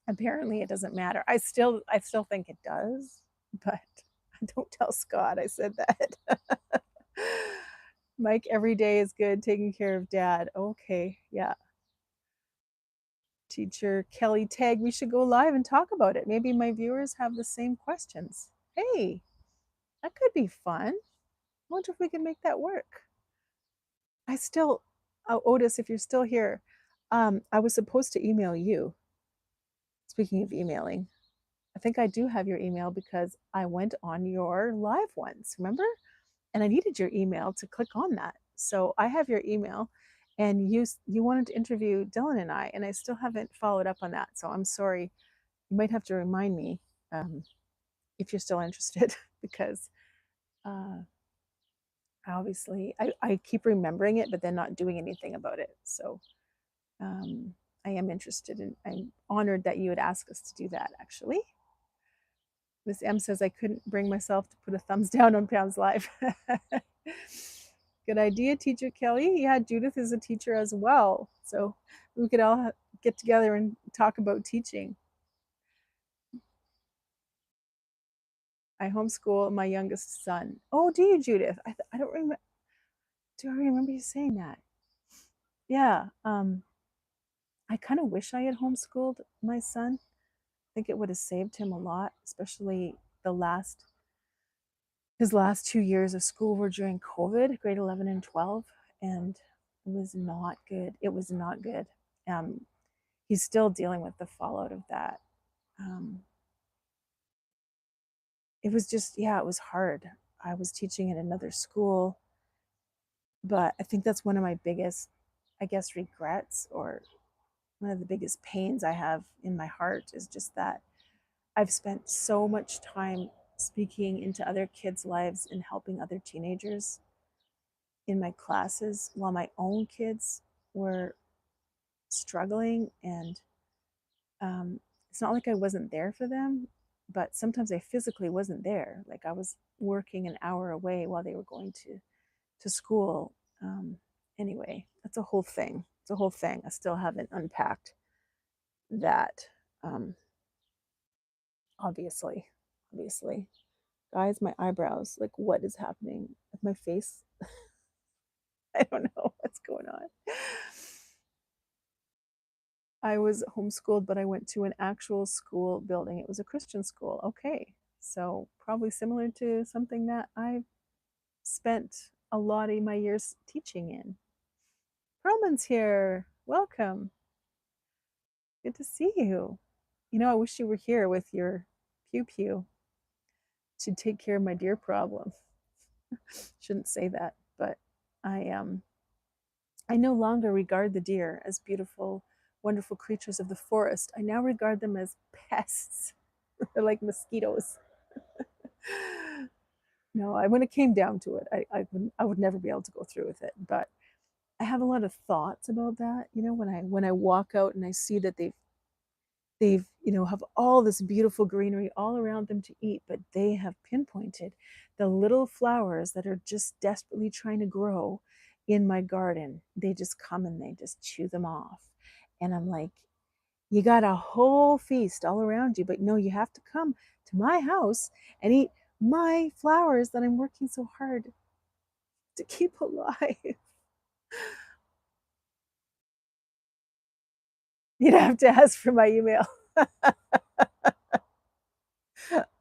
Apparently, it doesn't matter. I still think it does, but don't tell Scott I said that. Mike, every day is good taking care of dad. Okay, yeah. Teacher Kelly tag, we should go live and talk about it. Maybe my viewers have the same questions. Hey, that could be fun. I wonder if we can make that work. Otis, if you're still here, I was supposed to email you. Speaking of emailing, I think I do have your email because I went on your live ones, remember? And I needed your email to click on that. So I have your email, and you wanted to interview Dylan and I still haven't followed up on that. So I'm sorry. You might have to remind me if you're still interested because obviously I keep remembering it, but then not doing anything about it. So I am interested in, I'm honored that you would ask us to do that actually. Miss M says I couldn't bring myself to put a thumbs down on Pam's live. Good idea, Teacher Kelly. Yeah, Judith is a teacher as well. So we could all get together and talk about teaching. I homeschool my youngest son. Oh, do you, Judith? I don't remember. Do I remember you saying that? Yeah. I kind of wish I had homeschooled my son. I think it would have saved him a lot, especially his last 2 years of school were during COVID, grade 11 and 12, and it was not good. It was not good. Um, he's still dealing with the fallout of that. It was just, yeah, it was hard. I was teaching at another school, but I think that's one of my biggest, I guess, regrets, or one of the biggest pains I have in my heart is just that I've spent so much time speaking into other kids' lives and helping other teenagers in my classes while my own kids were struggling. And it's not like I wasn't there for them, but sometimes I physically wasn't there. Like I was working an hour away while they were going to school. Anyway, that's a whole thing. It's a whole thing. I still haven't unpacked that. Um, obviously, obviously, guys, my eyebrows. Like, what is happening with my face? I don't know what's going on. I was homeschooled, but I went to an actual school building. It was a Christian school. Okay. So probably similar to something that I spent a lot of my years teaching in. Perlman's here. Welcome. Good to see you. You know, I wish you were here with your pew pew to take care of my deer problem. Shouldn't say that, but I I no longer regard the deer as beautiful, wonderful creatures of the forest. I now regard them as pests. They're like mosquitoes. No, when it came down to it, I would never be able to go through with it. But I have a lot of thoughts about that. You know, when I walk out and I see that they've have all this beautiful greenery all around them to eat, but they have pinpointed the little flowers that are just desperately trying to grow in my garden. They just come and they just chew them off, and I'm like, you got a whole feast all around you, but no, you have to come to my house and eat my flowers that I'm working so hard to keep alive. You'd have to ask for my email.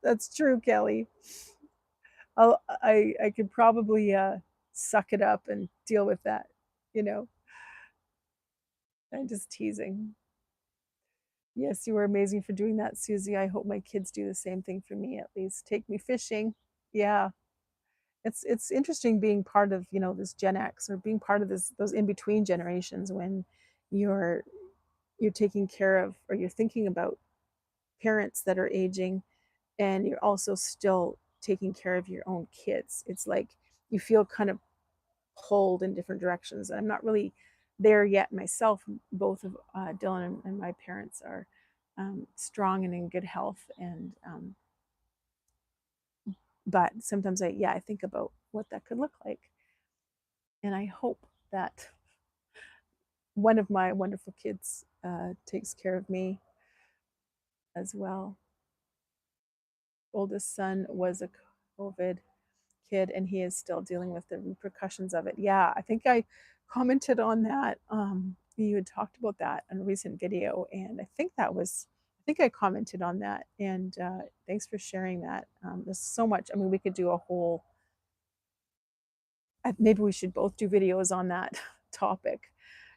That's true, Kelly. I could probably suck it up and deal with that. You know, I'm just teasing. Yes, you were amazing for doing that, Susie. I hope my kids do the same thing for me at least. Take me fishing. Yeah, it's interesting being part of this Gen X or being part of those in between generations when you're you're taking care of or you're thinking about parents that are aging and you're also still taking care of your own kids. It's like you feel kind of pulled in different directions. I'm not really there yet myself. Both of Dylan and my parents are strong and in good health, and but sometimes I think about what that could look like, and I hope that one of my wonderful kids takes care of me as well. Oldest son was a COVID kid and he is still dealing with the repercussions of it. Yeah, I think I commented on that. You had talked about that in a recent video, and I think I commented on that. And thanks for sharing that. There's so much. I mean, we could do a whole, maybe we should both do videos on that topic.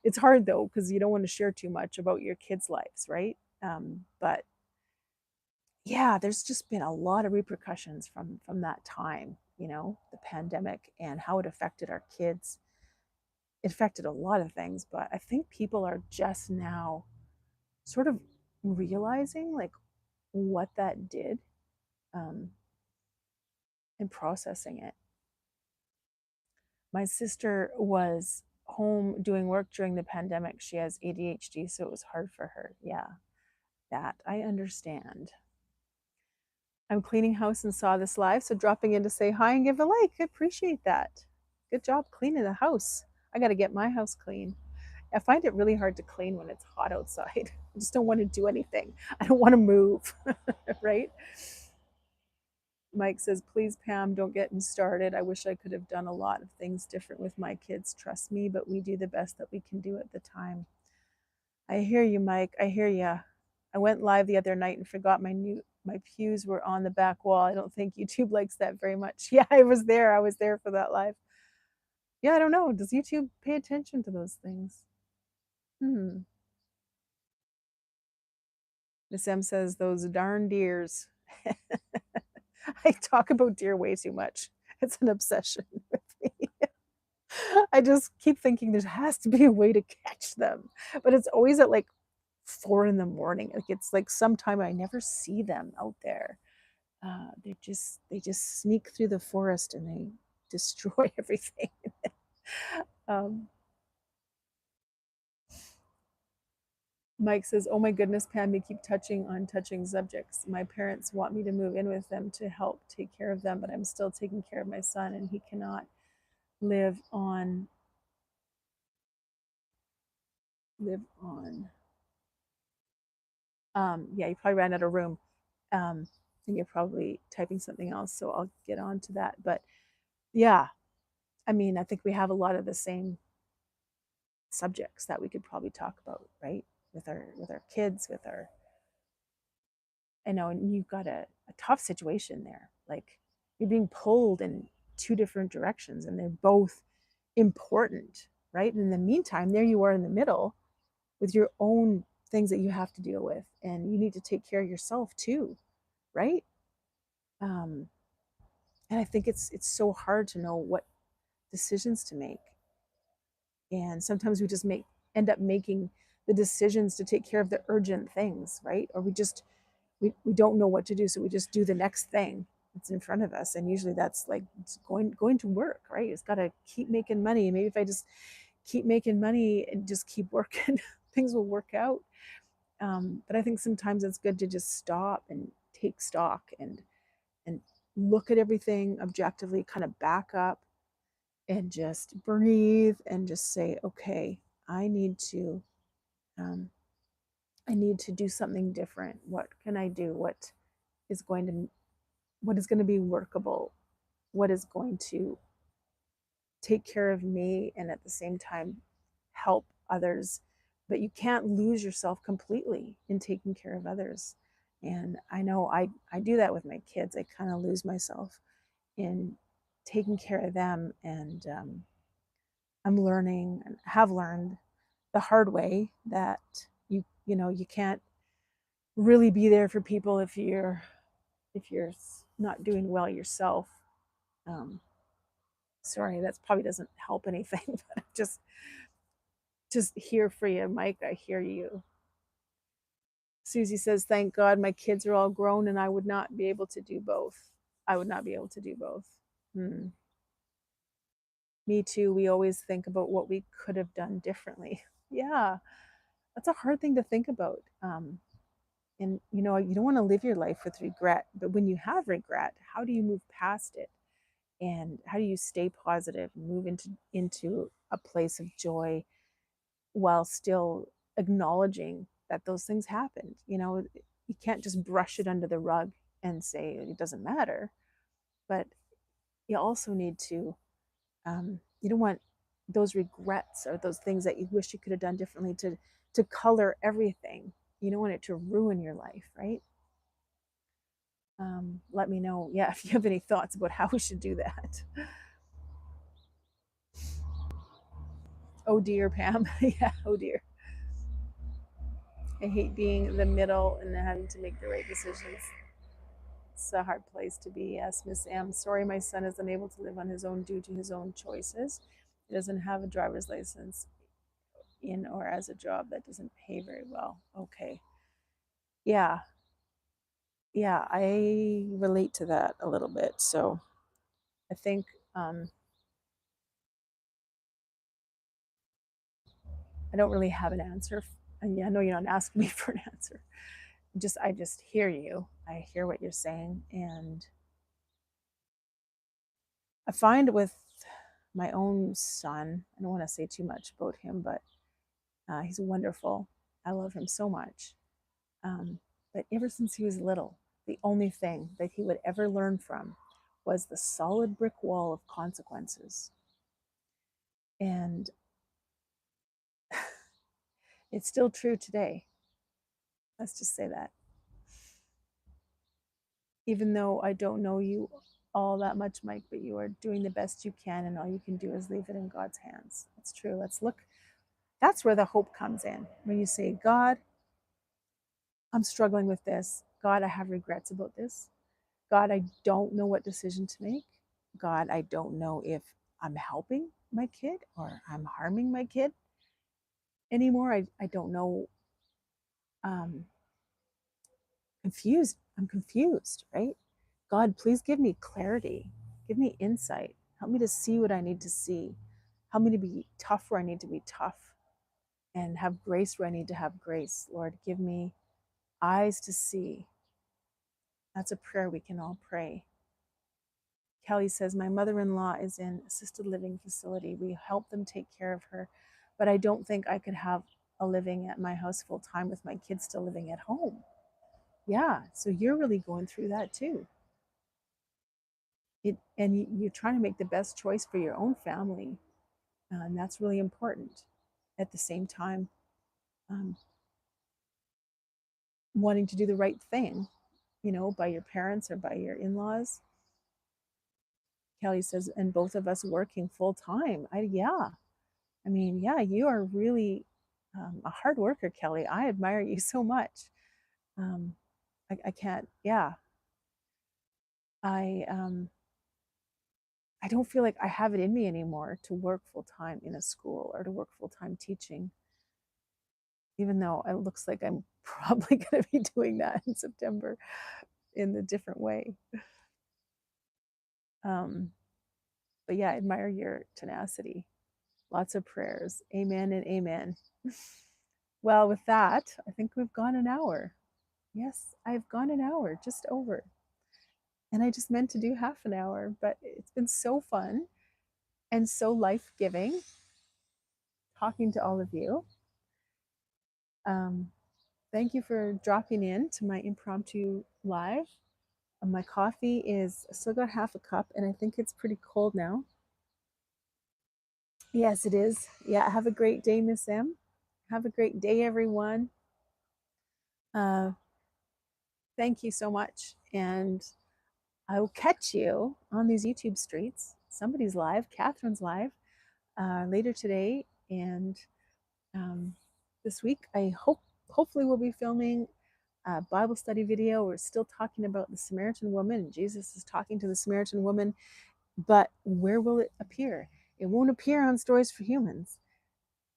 It's hard though, because you don't want to share too much about your kids' lives, right? But yeah, there's just been a lot of repercussions from that time, the pandemic and how it affected our kids. It affected a lot of things, but I think people are just now sort of realizing like what that did, um, and processing it. My sister was home doing work during the pandemic. She has ADHD, so it was hard for her. Yeah, that I understand. I'm cleaning house and saw this live, so dropping in to say hi and give a like. I appreciate that. Good job cleaning the house. I got to get my house clean. I find it really hard to clean when it's hot outside. I just don't want to do anything. I don't want to move, right? Mike says, please, Pam, don't get me started. I wish I could have done a lot of things different with my kids. Trust me, but we do the best that we can do at the time. I hear you, Mike. I hear you. I went live the other night and forgot my pews were on the back wall. I don't think YouTube likes that very much. Yeah, I was there. I was there for that live. Yeah, I don't know. Does YouTube pay attention to those things? Miss M says those darn deers. I talk about deer way too much. It's an obsession with me. I just keep thinking there has to be a way to catch them, but it's always at like 4 in the morning. Like it's like sometime I never see them out there. They just sneak through the forest and they destroy everything. um, Mike says, "Oh my goodness, Pam, you keep touching on touching subjects. My parents want me to move in with them to help take care of them, but I'm still taking care of my son, and he cannot live on live on." Yeah, you probably ran out of room, and you're probably typing something else. So I'll get on to that. But yeah, I mean, I think we have a lot of the same subjects that we could probably talk about, right? With our kids, with our, I know, and you've got a tough situation there. Like you're being pulled in two different directions, and they're both important, right? And in the meantime, there you are in the middle with your own things that you have to deal with, and you need to take care of yourself too, right? um, and I think it's so hard to know what decisions to make, and sometimes we just make end up making the decisions to take care of the urgent things, right? Or we don't know what to do, so we just do the next thing that's in front of us, and usually that's like it's going to work, right? It's got to keep making money, and maybe if I just keep making money and just keep working things will work out. But I think sometimes it's good to just stop and take stock and look at everything objectively, kind of back up and just breathe and just say, okay, I need to um, I need to do something different. What can I do? Is going to what is going to be workable? What is going to take care of me and at the same time help others? But you can't lose yourself completely in taking care of others. And I know I do that with my kids. I kind of lose myself in taking care of them. And I'm learning and have learned the hard way that you can't really be there for people if you're not doing well yourself. Um, sorry, that probably doesn't help anything, but I'm just here for you, Mike. I hear you. Susie says, "Thank God my kids are all grown, and I would not be able to do both. I would not be able to do both." Hmm. Me too. We always think about what we could have done differently. Yeah, that's a hard thing to think about. And you don't want to live your life with regret, but when you have regret, how do you move past it? And how do you stay positive and move into a place of joy while still acknowledging that those things happened? You can't just brush it under the rug and say it doesn't matter, but you also need to you don't want those regrets or those things that you wish you could have done differently to color everything. You don't want it to ruin your life, right? Let me know, yeah, if you have any thoughts about how we should do that. Oh dear, Pam. Yeah, oh dear. I hate being the middle and having to make the right decisions. It's a hard place to be. Yes, Miss M. Sorry, my son is unable to live on his own due to his own choices. He doesn't have a driver's license in or as a job that doesn't pay very well. Okay. Yeah. Yeah, I relate to that a little bit. So I think I don't really have an answer. And yeah, I know you're not asking me for an answer. I just hear you. I hear what you're saying, and I find with my own son, I don't want to say too much about him, but he's wonderful. I love him so much. But ever since he was little, the only thing that he would ever learn from was the solid brick wall of consequences. And it's still true today. Let's just say that. Even though I don't know you all that much, Mike, but you are doing the best you can, and all you can do is leave it in God's hands. That's true. Let's look. That's where the hope comes in. When you say, God, I'm struggling with this. God, I have regrets about this. God, I don't know what decision to make. God, I don't know if I'm helping my kid or I'm harming my kid anymore. I don't know. Um, confused. I'm confused, right? God, please give me clarity. Give me insight. Help me to see what I need to see. Help me to be tough where I need to be tough and have grace where I need to have grace. Lord, give me eyes to see. That's a prayer we can all pray. Kelly says, my mother-in-law is in assisted living facility. We help them take care of her, but I don't think I could have a living at my house full time with my kids still living at home. Yeah, so you're really going through that too. And you're trying to make the best choice for your own family, and that's really important. At the same time, um, wanting to do the right thing, by your parents or by your in-laws. Kelly says, and both of us working full time. Yeah. I mean, yeah, you are really a hard worker, Kelly. I admire you so much. Um, I can't, yeah. I I don't feel like I have it in me anymore to work full time in a school or to work full time teaching, even though it looks like I'm probably going to be doing that in September in a different way. Um, but yeah, I admire your tenacity. Lots of prayers. Amen and amen. Well, with that, I think we've gone an hour. Yes, I've gone an hour, just over. And I just meant to do half an hour, but it's been so fun and so life giving talking to all of you. Um, thank you for dropping in to my impromptu live. My coffee is I still got half a cup, and I think it's pretty cold now. Yes, it is. Yeah, have a great day, Miss M. Have a great day, everyone. Uh, thank you so much. And I will catch you on these YouTube streets. Somebody's live, Catherine's live later today. And this week, hopefully we'll be filming a Bible study video. We're still talking about the Samaritan woman, and Jesus is talking to the Samaritan woman. But where will it appear? It won't appear on Stories for Humans,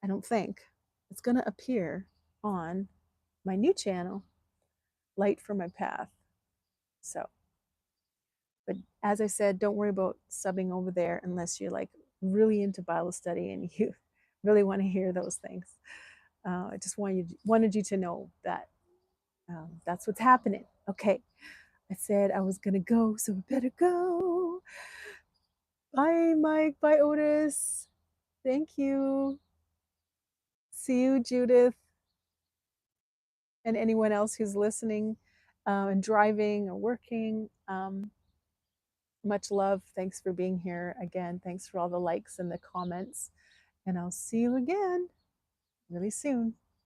I don't think. It's going to appear on my new channel, Light for My Path. So, but as I said, don't worry about subbing over there unless you're like really into Bible study and you really want to hear those things. I just wanted you to know that that's what's happening. Okay, I said I was gonna go, so I better go. Bye, Mike. Bye, Otis. Thank you. See you, Judith, and anyone else who's listening and driving or working. Much love. Thanks for being here again. Thanks for all the likes and the comments. And I'll see you again really soon.